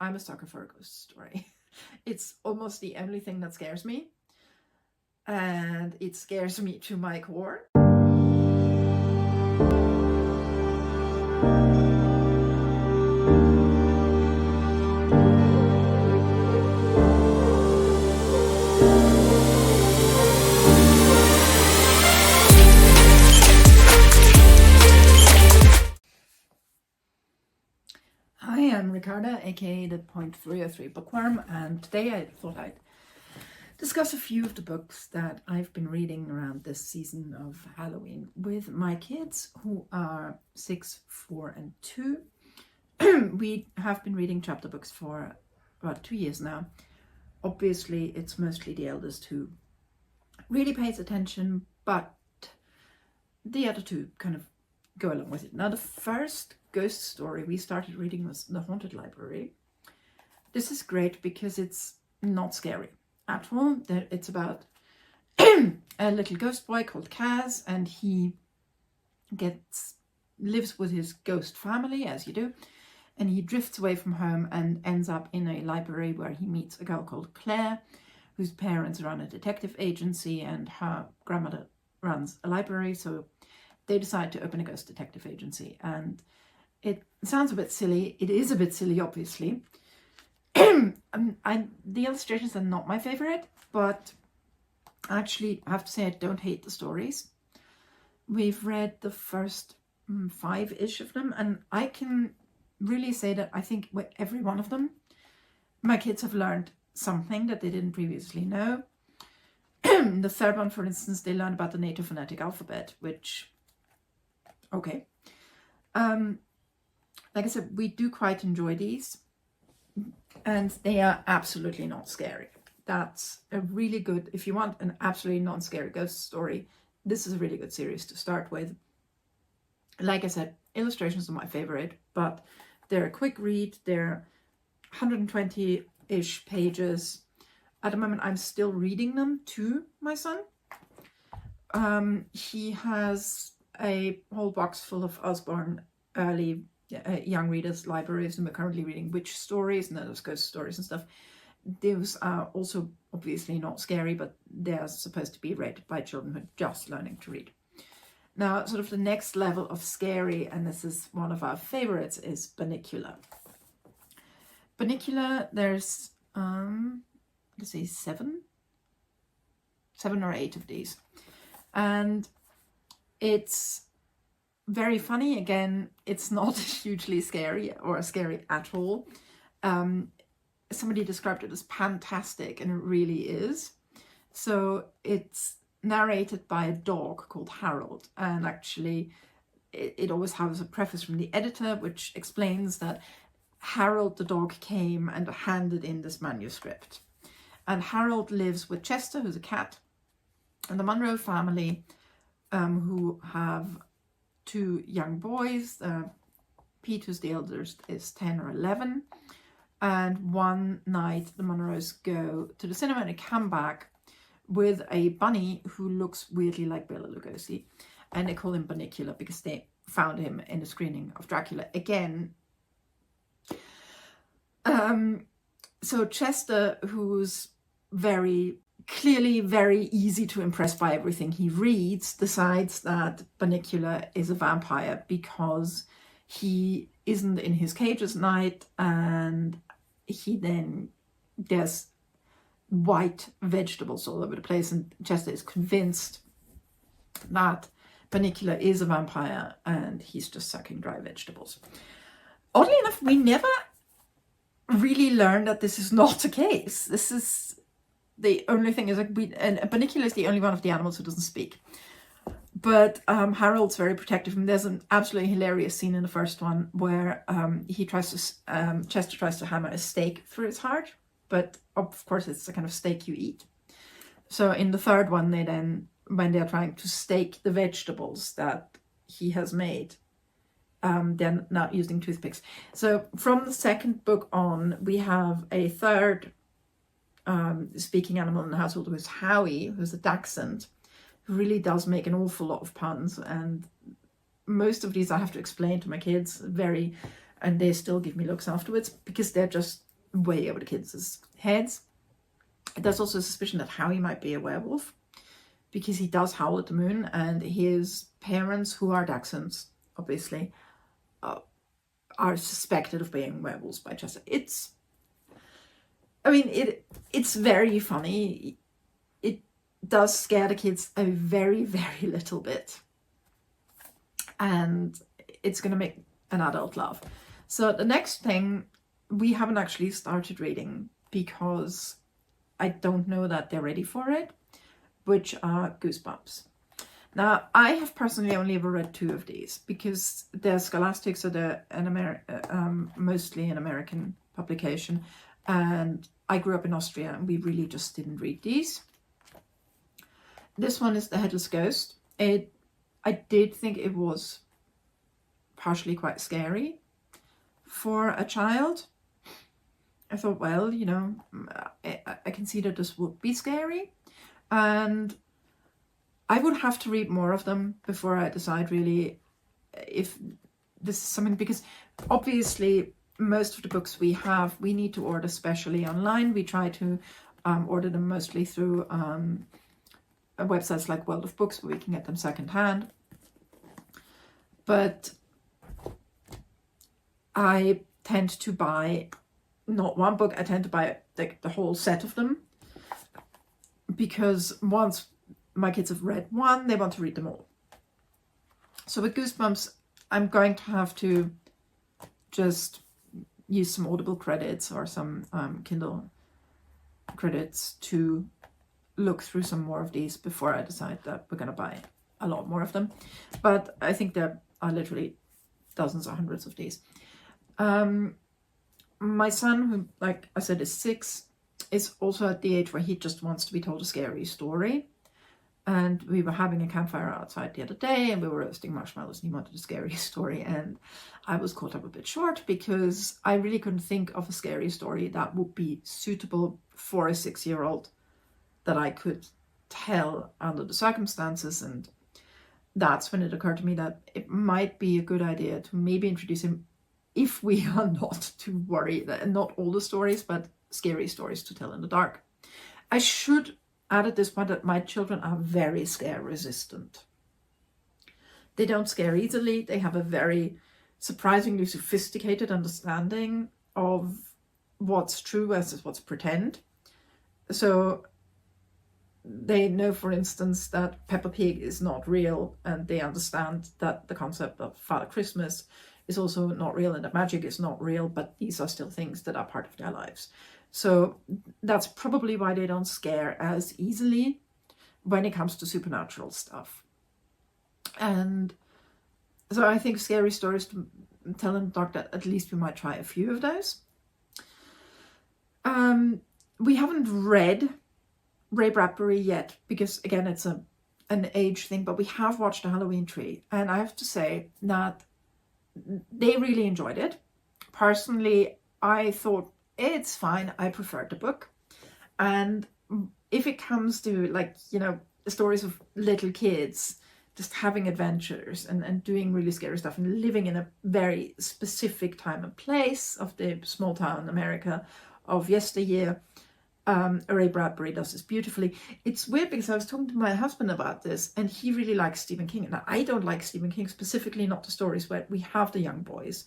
I'm a sucker for a ghost story. It's almost the only thing that scares me. And it scares me to my core. Hi, I'm Ricarda, aka the Point 303 Bookworm, and today I thought I'd discuss a few of the books that I've been reading around this season of Halloween with my kids, who are 6, 4, and 2. We have been reading chapter books for about 2 years now. Obviously, it's mostly the eldest who really pays attention, but the other two kind of go along with it. Now, the first ghost story we started reading was The Haunted Library. This is great because it's not scary at all. It's about a little ghost boy called Kaz, and he lives with his ghost family, as you do, and he drifts away from home and ends up in a library where he meets a girl called Claire, whose parents run a detective agency, and her grandmother runs a library, so they decide to open a ghost detective agency. And it sounds a bit silly. It is a bit silly, obviously. The illustrations are not my favorite, but actually I have to say I don't hate the stories. We've read the first 5-ish of them, and I can really say that I think with every one of them, my kids have learned something that they didn't previously know. The third one, for instance, they learn about the native phonetic alphabet, which, okay. Like I said, we do quite enjoy these, and they are absolutely not scary. That's a really good, if you want an absolutely non-scary ghost story, this is a really good series to start with. Like I said, illustrations are my favorite, but they're a quick read. They're 120-ish pages. At the moment, I'm still reading them to my son. He has a whole box full of Usborne early young readers libraries, and we're currently reading witch stories and those ghost stories and stuff. Those are also obviously not scary, but they're supposed to be read by children who are just learning to read. Now, sort of the next level of scary, and this is one of our favorites, is Bunnicula. Bunnicula, there's let's see, 7 or 8 of these, and it's very funny. Again, it's not hugely scary or scary at all. Somebody described it as fantastic, and it really is. So it's narrated by a dog called Harold, and actually it always has a preface from the editor which explains that Harold the dog came and handed in this manuscript. And Harold lives with Chester, who's a cat, and the Munro family, who have 2 young boys. Pete, who's the eldest, is 10 or 11. And one night the Munros go to the cinema and they come back with a bunny who looks weirdly like Bela Lugosi. And they call him Bunnicula because they found him in a screening of Dracula. Again, so Chester, who's clearly very easy to impress by everything he reads, decides that Bunnicula is a vampire because he isn't in his cage at night, and there's white vegetables all over the place, and Chester is convinced that Bunnicula is a vampire and he's just sucking dry vegetables. Oddly enough, we never really learn that this is not the case. This is the only thing, is like and Bunnicula is the only one of the animals who doesn't speak. But Harold's very protective, and there's an absolutely hilarious scene in the first one where Chester tries to hammer a stake through his heart, but of course it's the kind of steak you eat. So in the third one, when they're trying to stake the vegetables that he has made, they're not using toothpicks. So from the second book on, we have a third speaking animal in the household, who is Howie, who's a dachshund, who really does make an awful lot of puns. And most of these I have to explain to my kids and they still give me looks afterwards because they're just way over the kids' heads. There's also a suspicion that Howie might be a werewolf, because he does howl at the moon, and his parents, who are Dachshunds, obviously, are suspected of being werewolves by Chester. It's very funny. It does scare the kids a very, very little bit. And it's going to make an adult laugh. So the next thing, we haven't actually started reading because I don't know that they're ready for it, which are Goosebumps. Now, I have personally only ever read 2 of these because they're Scholastic, so they're mostly an American publication. And I grew up in Austria, and we really just didn't read these. This one is The Headless Ghost. I did think it was partially quite scary for a child. I thought, well, you know, I can see that this would be scary. And I would have to read more of them before I decide really if this is something, because obviously most of the books we need to order specially online. We try to order them mostly through websites like World of Books, where we can get them secondhand. But I tend to buy not one book, I tend to buy like the whole set of them, because once my kids have read one, they want to read them all. So with Goosebumps, I'm going to have to just use some Audible credits or some Kindle credits to look through some more of these before I decide that we're going to buy a lot more of them. But I think there are literally dozens or hundreds of these. My son, who, like I said, is 6, is also at the age where he just wants to be told a scary story. And we were having a campfire outside the other day, and we were roasting marshmallows, and he wanted a scary story. And I was caught up a bit short because I really couldn't think of a scary story that would be suitable for a 6-year-old that I could tell under the circumstances. And that's when it occurred to me that it might be a good idea to maybe introduce him, if we are not too worried, that not all the stories, but scary stories to tell in the dark. I should add at this point that my children are very scare resistant. They don't scare easily. They have a very surprisingly sophisticated understanding of what's true versus what's pretend. So they know, for instance, that Peppa Pig is not real, and they understand that the concept of Father Christmas is also not real, and that magic is not real, but these are still things that are part of their lives. So that's probably why they don't scare as easily when it comes to supernatural stuff. And so I think scary stories to tell in the dark, that at least we might try a few of those. We haven't read Ray Bradbury yet, because again, it's an age thing, but we have watched The Halloween Tree, and I have to say that they really enjoyed it. Personally, I thought it's fine. I preferred the book. And if it comes to, like, you know, stories of little kids just having adventures and doing really scary stuff and living in a very specific time and place of the small town America of yesteryear, Ray Bradbury does this beautifully. It's weird because I was talking to my husband about this, and he really likes Stephen King. And I don't like Stephen King, specifically not the stories where we have the young boys.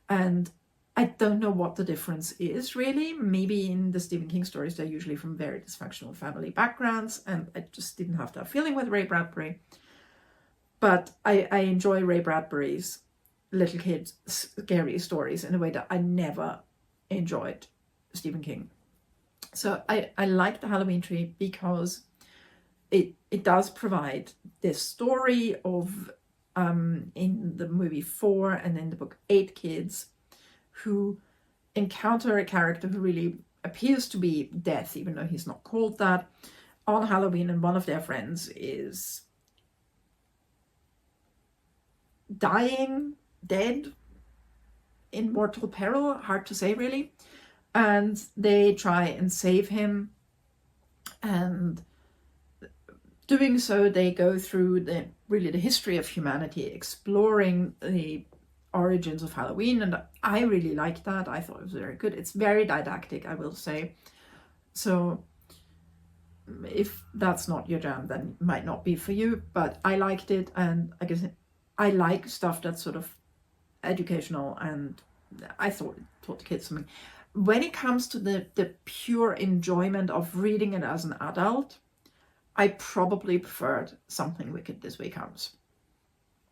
And I don't know what the difference is, really. Maybe in the Stephen King stories, they're usually from very dysfunctional family backgrounds, and I just didn't have that feeling with Ray Bradbury. But I enjoy Ray Bradbury's little kids' scary stories in a way that I never enjoyed Stephen King. So I like The Halloween Tree because it does provide this story of, in the movie 4 and in the book 8, kids who encounter a character who really appears to be death, even though he's not called that, on Halloween, and one of their friends is dying, dead, in mortal peril, hard to say really, and they try and save him, and doing so they go through the history of humanity, exploring the origins of Halloween, and I really liked that. I thought it was very good. It's very didactic, I will say. So if that's not your jam, then it might not be for you, but I liked it, and I guess I like stuff that's sort of educational, and I thought it taught the kids something. When it comes to the pure enjoyment of reading it as an adult, I probably preferred Something Wicked This Way Comes,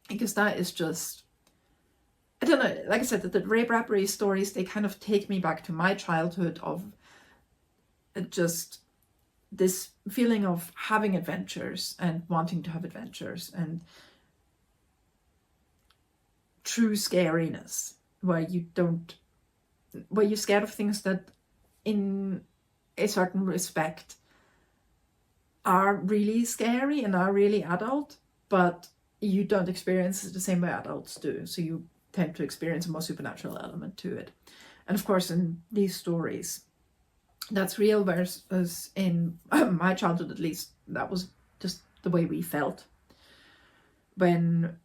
because that is just, I don't know, like I said, the Ray Bradbury stories, they kind of take me back to my childhood of just this feeling of having adventures and wanting to have adventures and true scariness, where you're scared of things that in a certain respect are really scary and are really adult, but you don't experience it the same way adults do. So you tend to experience a more supernatural element to it. And of course, in these stories, that's real, whereas in my childhood, at least, that was just the way we felt when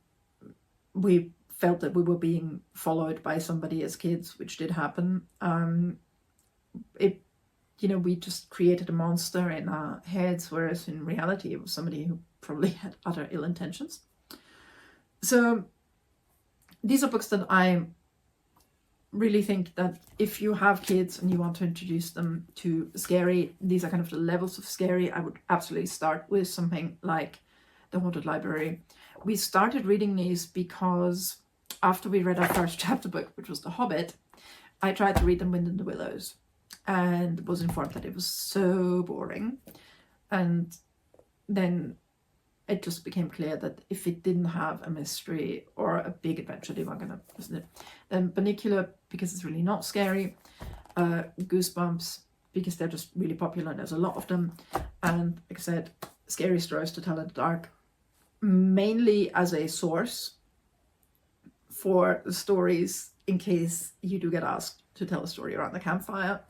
we felt that we were being followed by somebody as kids, which did happen. We just created a monster in our heads, whereas in reality it was somebody who probably had other ill intentions. So these are books that I really think that if you have kids and you want to introduce them to scary, these are kind of the levels of scary. I would absolutely start with something like The Haunted Library. We started reading these because after we read our first chapter book, which was The Hobbit, I tried to read The Wind in the Willows and was informed that it was so boring. And then it just became clear that if it didn't have a mystery or a big adventure, they weren't gonna listen to it. Then Bunnicula, because it's really not scary. Goosebumps, because they're just really popular and there's a lot of them. And like I said, Scary Stories to Tell in the Dark, mainly as a source for the stories in case you do get asked to tell a story around the campfire.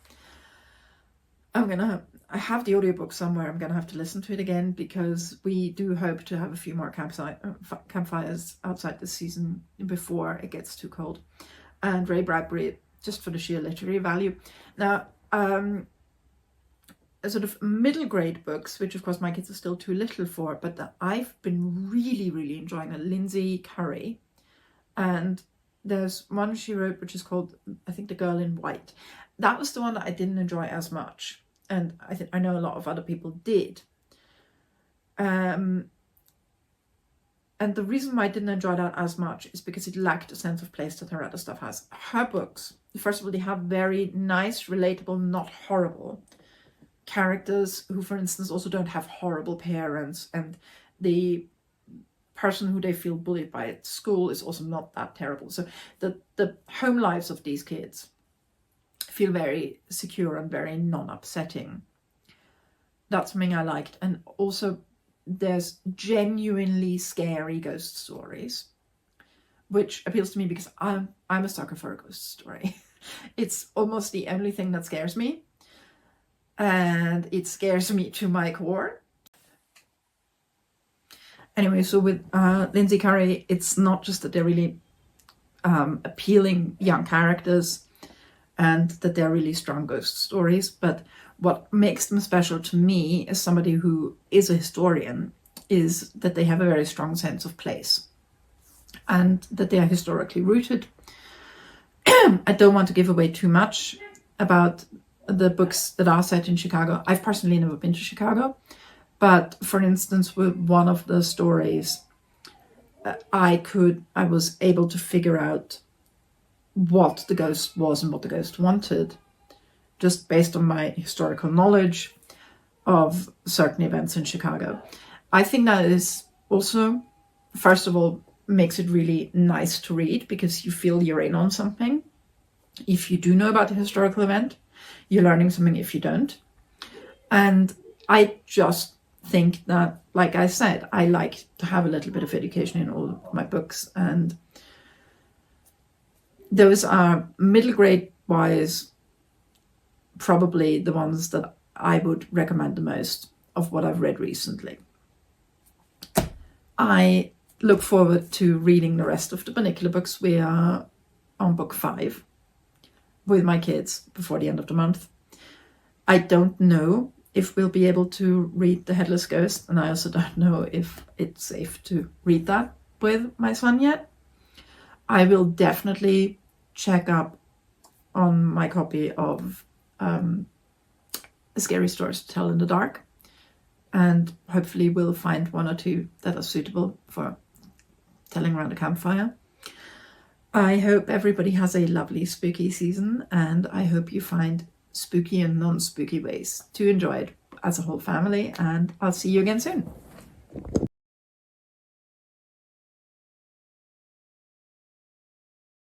I have the audiobook somewhere. I'm gonna have to listen to it again, because we do hope to have a few more campfires outside this season before it gets too cold. And Ray Bradbury, just for the sheer literary value. Now, a sort of middle grade books, which of course my kids are still too little for, but that I've been really, really enjoying, are Lindsay Curry. And there's one she wrote which is called, I think, The Girl in White. That was the one that I didn't enjoy as much, and I know a lot of other people did. And the reason why I didn't enjoy that as much is because it lacked a sense of place that her other stuff has. Her books, first of all, they have very nice, relatable, not horrible characters who, for instance, also don't have horrible parents, and the person who they feel bullied by at school is also not that terrible. So the home lives of these kids feel very secure and very non-upsetting. That's something I liked. And also there's genuinely scary ghost stories, which appeals to me because I'm a sucker for a ghost story. It's almost the only thing that scares me, and it scares me to my core. Anyway, so with Lindsay Curry, it's not just that they're really appealing young characters and that they're really strong ghost stories, but what makes them special to me as somebody who is a historian is that they have a very strong sense of place and that they are historically rooted. I don't want to give away too much about the books that are set in Chicago. I've personally never been to Chicago, but for instance, with one of the stories, I was able to figure out what the ghost was and what the ghost wanted, just based on my historical knowledge of certain events in Chicago. I think that is also, first of all, makes it really nice to read because you feel you're in on something. If you do know about the historical event, you're learning something if you don't. And I just think that, like I said, I like to have a little bit of education in all of my books, and those are middle grade wise probably the ones that I would recommend the most of what I've read recently. I look forward to reading the rest of the Bunnicula books. We are on book 5 with my kids before the end of the month. I don't know if we'll be able to read The Headless Ghost, and I also don't know if it's safe to read that with my son yet. I will definitely check up on my copy of Scary Stories to Tell in the Dark, and hopefully we'll find 1 or 2 that are suitable for telling around a campfire. I hope everybody has a lovely spooky season, and I hope you find spooky and non-spooky ways to enjoy it as a whole family, and I'll see you again soon.